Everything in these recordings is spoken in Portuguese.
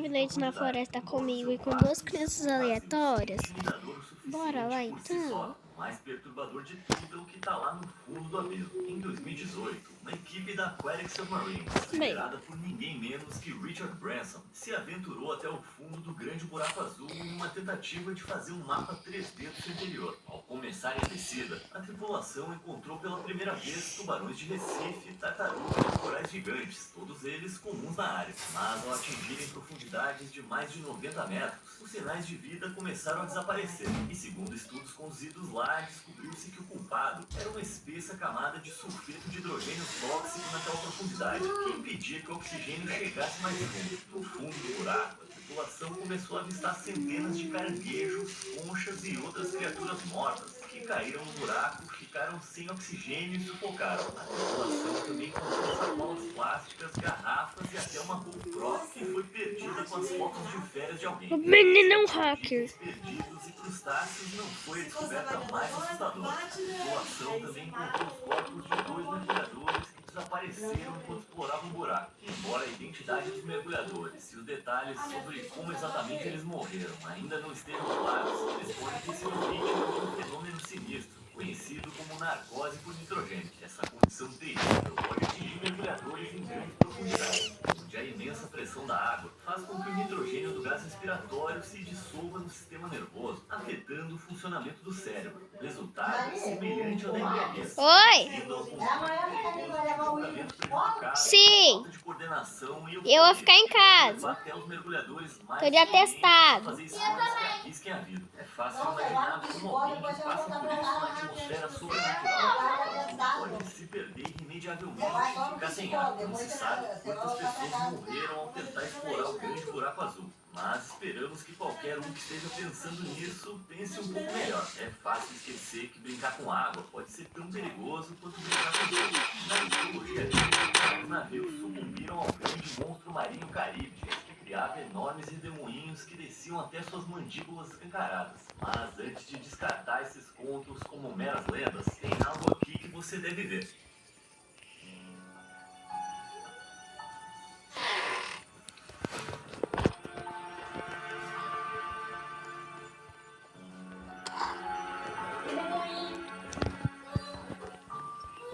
Leite na floresta comigo e com duas crianças aleatórias? Bora lá então. O mais perturbador de tudo é o que está lá no fundo do abismo. Em 2018, uma equipe da Aquatic Submarines, liderada por ninguém menos que Richard Branson, se aventurou até o fundo do Grande Buraco Azul em uma tentativa de fazer um mapa 3D do seu interior. Ao começarem a descida, a tripulação encontrou pela primeira vez tubarões de Recife, tartarugas e corais gigantes, todos eles comuns na área. Mas ao atingirem profundidades de mais de 90 metros, os sinais de vida começaram a desaparecer. E segundo estudos conduzidos lá, descobriu-se que o culpado era uma espessa camada de sulfeto de hidrogênio tóxico naquela profundidade, que impedia que o oxigênio chegasse mais fundo. No fundo do buraco, a tripulação começou a avistar centenas de caranguejos, conchas e outras criaturas mortas, que caíram no buraco, ficaram sem oxigênio e sufocaram. A tripulação também encontrou sacolas plásticas, garrafas e até uma GoPro que foi perdida com as fotos de férias de alguém. O menino é um hacker. Perdidos e crustáceos não foi a descoberta mais assustadora. A tripulação também encontrou os corpos de dois mergulhadores que desapareceram enquanto exploravam o buraco. Embora a identidade dos mergulhadores e os detalhes sobre como exatamente eles morreram ainda não estejam claros, eles podem ter sido vítimas de um fenômeno sinistro, conhecido como narcose por nitrogênio. Essa condição terrível pode atingir mergulhadores em grandes profundidades, onde a imensa pressão da água faz com que o nitrogênio do gás respiratório se dissolva no sistema nervoso, afetando o funcionamento do cérebro. O resultado é semelhante ao da embriaguez. Oi! Sim! Eu vou ficar em casa. Tô de atestado. É fácil imaginar como alguém que passa por isso na atmosfera sobrenatural pode se perder irremediavelmente e ficar sem ar. Não se sabe quantas pessoas morreram ao tentar explorar o Grande Buraco Azul. Mas esperamos que qualquer um que esteja pensando nisso pense um pouco melhor. É fácil esquecer que brincar com água pode ser tão perigoso quanto brincar com fogo. Na mitologia grega, os navios sucumbiram ao grande monstro marinho Caríbdis, que criava enormes redemoinhos que desciam até suas mandíbulas escancaradas. Mas antes de descartar esses contos como meras lendas, tem algo aqui que você deve ver.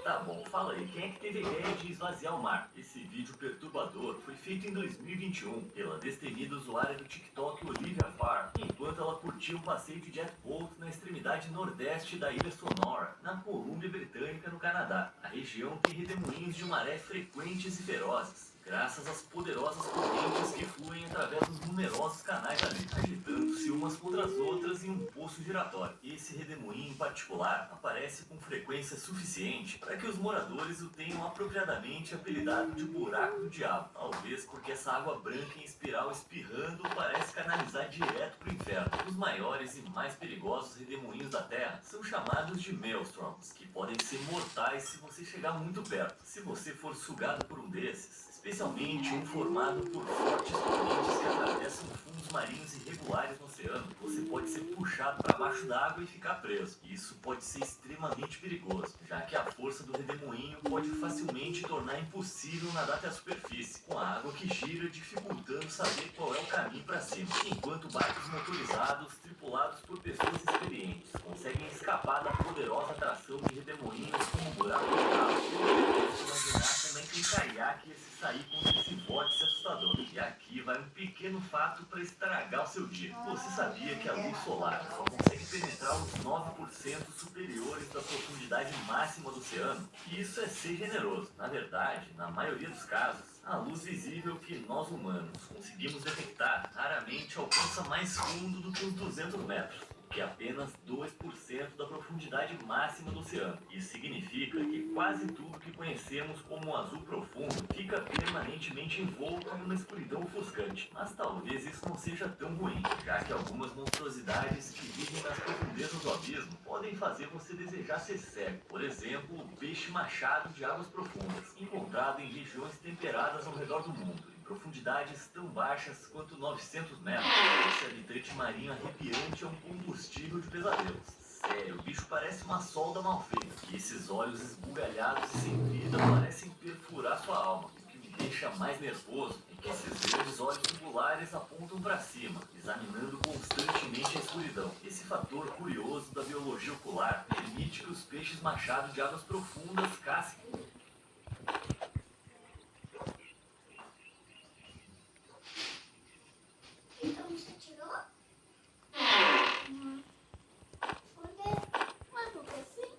Tá bom, fala aí, quem é que teve a ideia de esvaziar o mar? Esse vídeo perturbador foi feito em 2021 pela destemida usuária do TikTok Olivia Farr, enquanto ela curtia um passeio de jet boat na extremidade nordeste da Ilha Sonora, na Colômbia Britânica, no Canadá. A região tem redemoinhos de maré frequentes e ferozes, graças às poderosas correntes que fluem através dos numerosos canais ali, agitando-se umas contra as outras em um poço giratório. Esse redemoinho em particular aparece com frequência suficiente para que os moradores o tenham apropriadamente apelidado de buraco do diabo, talvez porque essa água branca em espiral espirrando parece canalizar direto para o inferno. Os maiores e mais perigosos redemoinhos da Terra são chamados de maelstroms, que podem ser mortais se você chegar muito perto. Se você for sugado por um desses, especialmente um formado por fortes correntes que atravessam fundos marinhos irregulares no oceano, você pode ser puxado para baixo d'água e ficar preso. Isso pode ser extremamente perigoso, já que a força do redemoinho pode facilmente tornar impossível nadar até a superfície, com a água que gira dificultando saber qual é o caminho para cima, enquanto barcos motorizados tripulados por pessoas experientes conseguem escapar da poderosa atração de redemoinhos como o buraco do diabo. Imaginar como é que em caiaque ia se sair contra esse vórtice assustador. E aqui vai um pequeno fato para estragar o seu dia. Você sabia que a luz solar só consegue penetrar os 9% superiores da profundidade máxima do oceano? E isso é ser generoso. Na verdade, na maioria dos casos, a luz visível que nós humanos conseguimos detectar raramente alcança mais fundo do que uns 200 metros, que é apenas 2% da profundidade máxima do oceano. Isso significa que quase tudo que conhecemos como azul profundo fica permanentemente envolto em uma escuridão ofuscante. Mas talvez isso não seja tão ruim, já que algumas monstruosidades que vivem nas profundezas do abismo podem fazer você desejar ser cego. Por exemplo, o peixe machado de águas profundas, encontrado em regiões temperadas ao redor do mundo, profundidades tão baixas quanto 900 metros. Esse habitante marinho arrepiante é um combustível de pesadelos. Sério, o bicho parece uma solda mal feita. E esses olhos esbugalhados e sem vida parecem perfurar sua alma, o que me deixa mais nervoso é que esses grandes olhos tubulares apontam para cima, examinando constantemente a escuridão. Esse fator curioso da biologia ocular permite que os peixes machado de águas profundas casquem. Então você tirou? Por quê? Ué, porque sim.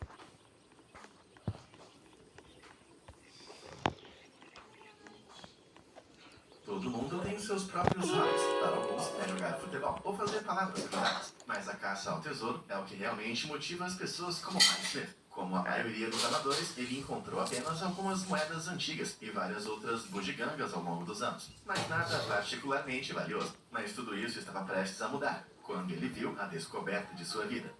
Todo mundo tem seus próprios hobbies. Para alguns é jogar futebol ou fazer palavras cruzadas. Mas a caça ao tesouro é o que realmente motiva as pessoas como Mike Smith. Como a maioria dos amadores, ele encontrou apenas algumas moedas antigas e várias outras bugigangas ao longo dos anos. Mas nada particularmente valioso. Mas tudo isso estava prestes a mudar, quando ele viu a descoberta de sua vida.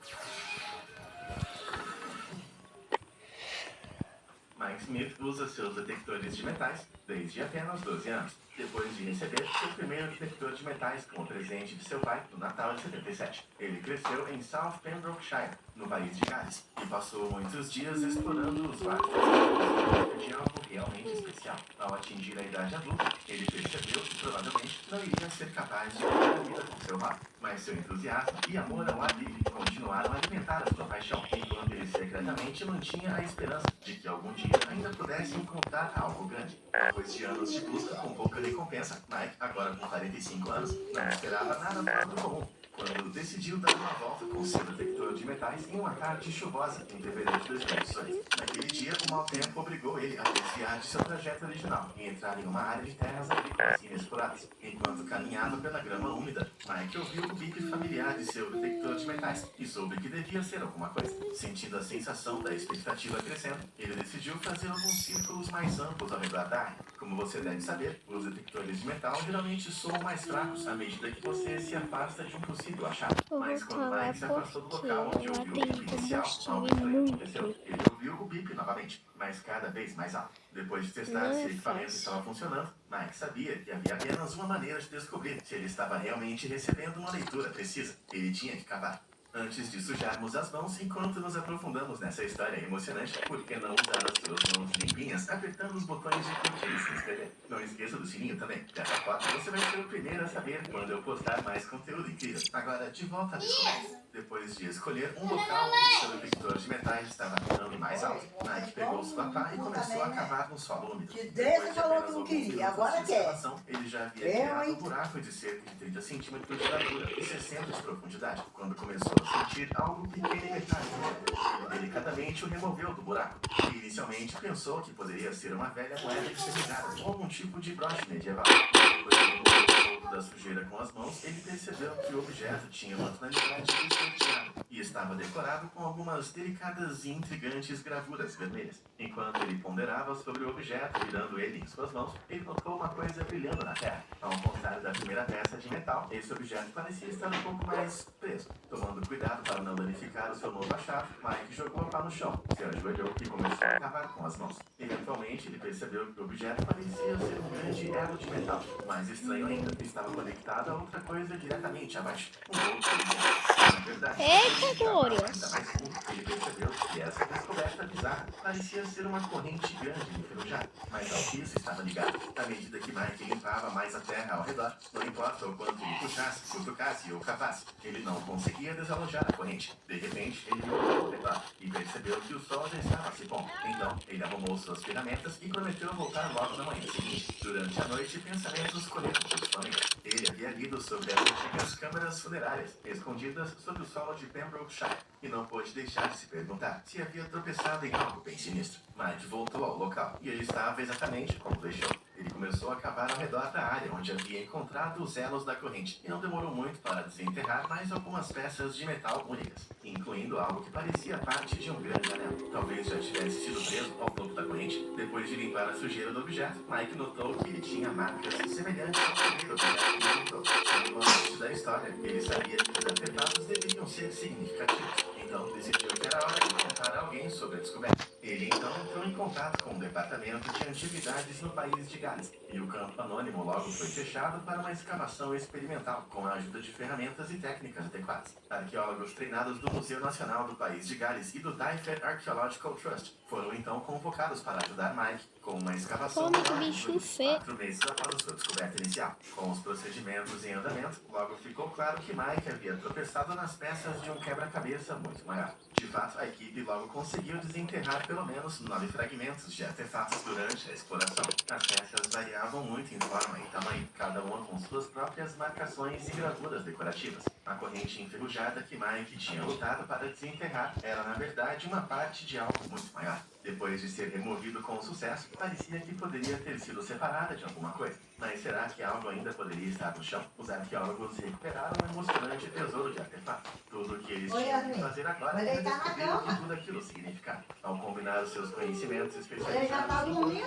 Mike Smith usa seus detectores de metais desde apenas 12 anos, depois de receber seu primeiro detector de metais como presente de seu pai no Natal de 77. Ele cresceu em South Pembrokeshire, no país de Gales, e passou muitos dias explorando os vários desertos de algo realmente especial. Ao atingir a idade adulta, ele percebeu que provavelmente não iria ser capaz de viver a vida com seu pai, mas seu entusiasmo e amor ao ar livre continuaram a alimentar a sua paixão, enquanto ele secretamente mantinha a esperança de que algum dia ainda pudesse encontrar algo grande. Depois de anos de busca com pouca recompensa, Mike, agora com 45 anos, não esperava nada fora do comum quando decidiu dar uma volta com seu detector de metais em uma tarde chuvosa em fevereiro de 2018. Naquele dia, o mau tempo obrigou ele a desviar de seu trajeto original e entrar em uma área de terras agrícolas inexploradas. Enquanto caminhava pela grama úmida, Mike ouviu o bip familiar de seu detector de metais e soube que devia ser alguma coisa. Sentindo a sensação da expectativa crescendo, ele decidiu fazer alguns círculos mais amplos ao redor da área. Como você deve saber, os detectores de metal geralmente soam mais fracos à medida que você se afasta de um possível achado. Mas quando Mike se afastou do local onde ouviu o bip inicial, algo estranho aconteceu. Ele ouviu o bip novamente, mas cada vez mais alto. Depois de testar se o equipamento estava funcionando, Mike sabia que havia apenas uma maneira de descobrir se ele estava realmente recebendo uma leitura precisa. Ele tinha que cavar. Antes de sujarmos as mãos enquanto nos aprofundamos nessa história emocionante, por que não usar as suas mãos limpinhas apertando os botões de curtir e se inscrever? Não esqueça do sininho também. Dessa forma, você vai ser o primeiro a saber quando eu postar mais conteúdo incrível. Agora, de volta à descoberta. Depois de escolher um local onde seu detector de metais estava ficando mais alto, Mike pegou sua pá e começou a cavar no solo úmido. Que desde falou que não queria, agora quer. Ele já havia criado um buraco de cerca de 30 centímetros de largura e 60 de profundidade, quando começou a sentir algo pequeno e metálico. Ele delicadamente o removeu do buraco e inicialmente pensou que poderia ser uma velha moeda enferrujada ou algum tipo de broche medieval. Depois de remover um pouco da sujeira com as mãos, ele percebeu que o objeto tinha uma tonalidade esverdeada e estava decorado com algumas delicadas e intrigantes gravuras vermelhas. Enquanto ele ponderava sobre o objeto, virando ele em suas mãos, ele notou uma coisa brilhando na terra. Ao contrário da primeira peça de metal, esse objeto parecia estar um pouco mais preso. Tomando cuidado para não danificar o seu novo achado, Mike jogou a pá no chão, se ajoelhou e começou a cavar com as mãos. Eventualmente, ele percebeu que o objeto parecia ser um grande elo de metal. Mais estranho ainda, estava conectado a outra coisa diretamente abaixo. Um outro objeto. Na verdade, Eita, Glória! ainda mais fundo, ele percebeu que essa descoberta bizarra parecia ser uma corrente grande e enferrujada, mas ao que isso estava ligado. À medida que Mike limpava mais a terra ao redor, não importa o quanto ele puxasse, cutucasse ou cavasse, ele não conseguia desalojar a corrente. De repente, ele olhou ao redor e percebeu que o sol já estava se pondo. Então, ele arrumou suas ferramentas e prometeu voltar logo na manhã seguinte. Durante a noite, pensamentos correram por sua mente. Ele havia lido sobre as antigas câmaras funerárias, escondidas sob o solo de Pembrokeshire, e não pôde deixar de se perguntar se havia tropeçado em algo bem sinistro. Mike voltou ao local, e ele estava exatamente como deixou. Ele começou a cavar ao redor da área onde havia encontrado os elos da corrente, e não demorou muito para desenterrar mais algumas peças de metal únicas, incluindo algo que parecia parte de um grande anel. Talvez já tivesse sido preso ao topo da corrente. Depois de limpar a sujeira do objeto, Mike notou que ele tinha marcas semelhantes ao primeiro objeto que encontrou. No contexto da história, ele sabia que os artefatos deveriam ser significativos. Então decidiu que era hora de contar a alguém sobre a descoberta. Ele então entrou em contato com com um departamento de antiguidades no país de Gales, e o campo anônimo logo foi fechado para uma escavação experimental, com a ajuda de ferramentas e técnicas adequadas. Arqueólogos treinados do Museu Nacional do País de Gales e do Dyfed Archaeological Trust foram então convocados para ajudar Mike com uma escavação Como que menor, bicho feio. 4 meses após sua descoberta inicial. Com os procedimentos em andamento, logo ficou claro que Mike havia tropeçado nas peças de um quebra-cabeça muito maior. De fato, a equipe logo conseguiu desenterrar pelo menos 9 fragmentos de artefatos durante a exploração. As peças variavam muito em forma e tamanho, cada uma com suas próprias marcações e gravuras decorativas. A corrente enferrujada que Mike tinha lutado para desenterrar era, na verdade, uma parte de algo muito maior. Depois de ser removido com sucesso, parecia que poderia ter sido separada de alguma coisa. Mas será que algo ainda poderia estar no chão? Os arqueólogos recuperaram um emocionante tesouro de artefatos. Tudo o que eles tinham que fazer agora era descobrir o que tudo aquilo significava. Ao combinar os seus conhecimentos especializados em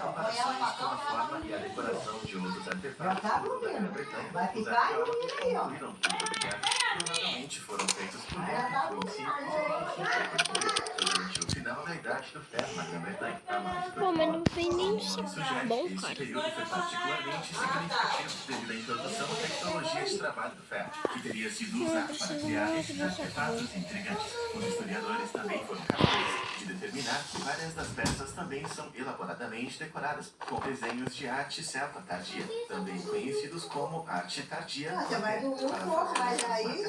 comparações com a forma e a decoração de outros artefatos da Grã-Bretanha, os arqueólogos concluíram que os objetos provavelmente foram feitos por dentro do durante o final da Idade do Ferro na Grã-Bretanha. Pô, mas não vem nem um sinal bom, Esse cara. período foi particularmente significativo devido à introdução da tecnologia de trabalho do ferro, que teria sido usada para criar esses artefatos intrigantes. Os historiadores também foram capazes de determinar que várias das peças também são elaboradamente decoradas, com desenhos de arte celta tardia, também conhecidos como arte tardia. Você vai dormir um pouco, mas aí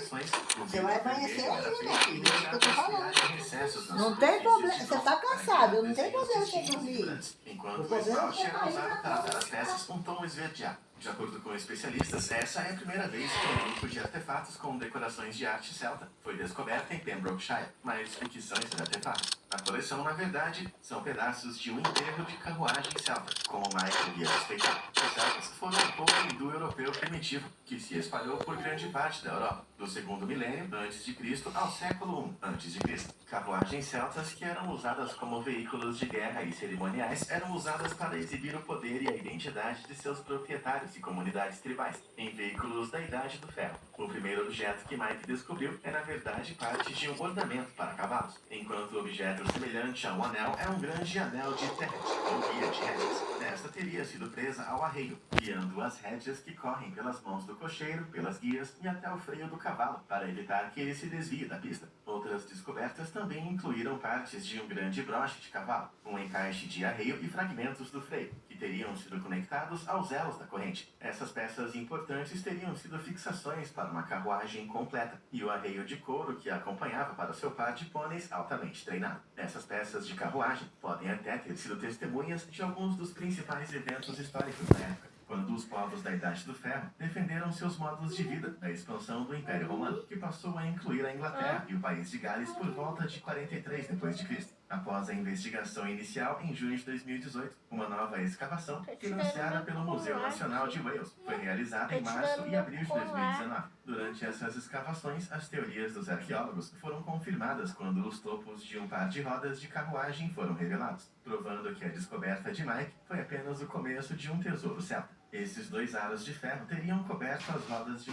você vai amanhecer aqui, né, filho? É isso que eu tô falando. Não tem problema, você tá cansado, não tem problema você dormir. Enquanto o esmalte era usado para dar às peças um tom esverdeado. De acordo com especialistas, essa é a primeira vez que um grupo de artefatos com decorações de arte celta foi descoberta em Pembrokeshire. Mas o que são esses artefatos? A coleção, na verdade, são pedaços de um enterro de carruagem celta, como Mike havia suspeitado. Os celtas foram um povo indo-europeu primitivo, que se espalhou por grande parte da Europa, do segundo milênio a.C. ao século I a.C. Carruagens celtas que eram usadas como veículos de guerra e cerimoniais eram usadas para exibir o poder e a identidade de seus proprietários e comunidades tribais, em veículos da Idade do Ferro. O primeiro objeto que Mike descobriu é, na verdade, parte de um ornamento para cavalos, enquanto o objeto semelhante a um anel é um grande anel de terret, ou guia de rédeas. Esta teria sido presa ao arreio, guiando as rédeas que correm pelas mãos do cocheiro, pelas guias e até o freio do cavalo, para evitar que ele se desvie da pista. Outras descobertas também incluíram partes de um grande broche de cavalo, um encaixe de arreio e fragmentos do freio, que teriam sido conectados aos elos da corrente. Essas peças importantes teriam sido fixações para uma carruagem completa, e o arreio de couro que a acompanhava para seu par de pôneis altamente treinado. Essas peças de carruagem podem até ter sido testemunhas de alguns dos principais eventos históricos da época, quando os povos da Idade do Ferro defenderam seus modos de vida da expansão do Império Romano, que passou a incluir a Inglaterra e o país de Gales por volta de 43 d.C. Após a investigação inicial, em junho de 2018, uma nova escavação, financiada pelo Museu Nacional de Wales, foi realizada em março e abril de 2019. Durante essas escavações, as teorias dos arqueólogos foram confirmadas quando os topos de um par de rodas de carruagem foram revelados, provando que a descoberta de Mike foi apenas o começo de um tesouro celta. Esses 2 aros de ferro teriam coberto as rodas de